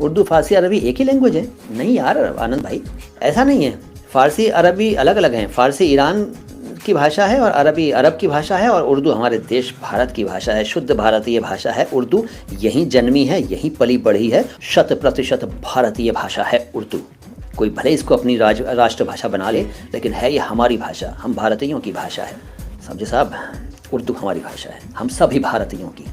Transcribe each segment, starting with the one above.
उर्दू फारसी अरबी एक ही लैंग्वेज है? नहीं यार आनंद भाई, ऐसा नहीं है। फारसी अरबी अलग अलग हैं। फारसी ईरान की भाषा है और अरबी अरब की भाषा है, और उर्दू हमारे देश भारत की भाषा है, शुद्ध भारतीय भाषा है उर्दू। यहीं जन्मी है, यहीं पली बढ़ी है, 100% भारतीय भाषा है उर्दू। कोई भले इसको अपनी राष्ट्रभाषा बना ले, लेकिन है ये हमारी भाषा, हम भारतीयों की भाषा है। समझे साहब, उर्दू हमारी भाषा है, हम सभी भारतीयों की।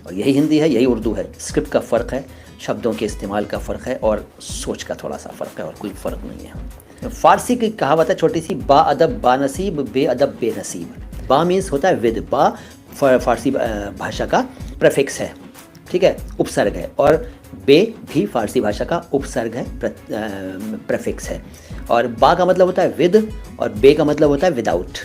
और यही हिंदी है, यही उर्दू है। स्क्रिप्ट का फ़र्क है, शब्दों के इस्तेमाल का फ़र्क है, और सोच का थोड़ा सा फ़र्क है, और कोई फ़र्क नहीं है। फ़ारसी की कहावत है छोटी सी, बा अदब बा नसीब, बे अदब बेनसीब। बा मीन्स होता है विद, बा फारसी भाषा का प्रेफिक्स है, ठीक है, उपसर्ग है, और बे भी फारसी भाषा का उपसर्ग है, प्रेफिक्स है। और बा का मतलब होता है विद, और बे का मतलब होता है विदाउट।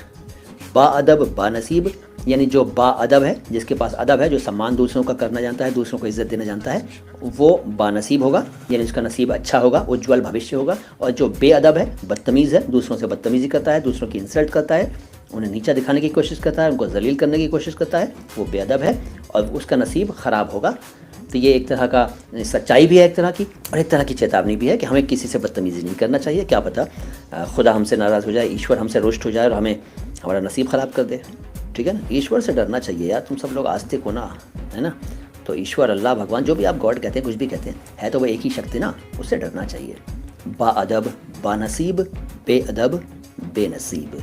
बा अदब बा नसीब, यानी जो बा अदब है, जिसके पास अदब है, जो सम्मान दूसरों का करना जानता है, दूसरों को इज्जत देना जानता है, वो बानसीब होगा, यानी उसका नसीब अच्छा होगा, उज्ज्वल भविष्य होगा। और जो बेअदब है, बदतमीज़ है, दूसरों से बदतमीज़ी करता है, दूसरों की इंसल्ट करता है, उन्हें नीचा दिखाने की कोशिश करता है, उनको जलील करने की कोशिश करता है, वो बेअदब है और उसका नसीब ख़राब होगा। तो ये एक तरह का सच्चाई भी है एक तरह की, और एक तरह की चेतावनी भी है कि हमें किसी से बदतमीज़ी नहीं करना चाहिए। क्या पता खुदा हमसे नाराज़ हो जाए, ईश्वर हमसे रुष्ट हो जाए और हमें हमारा नसीब ख़राब कर दे। ठीक है ना, ईश्वर से डरना चाहिए यार, तुम सब लोग आस्तिक हो ना, है ना। तो ईश्वर, अल्लाह, भगवान, जो भी आप गॉड कहते हैं, कुछ भी कहते हैं, है तो वो एक ही शक्ति ना, उससे डरना चाहिए। बा अदब बा नसीब, बेअदब बेनसीब।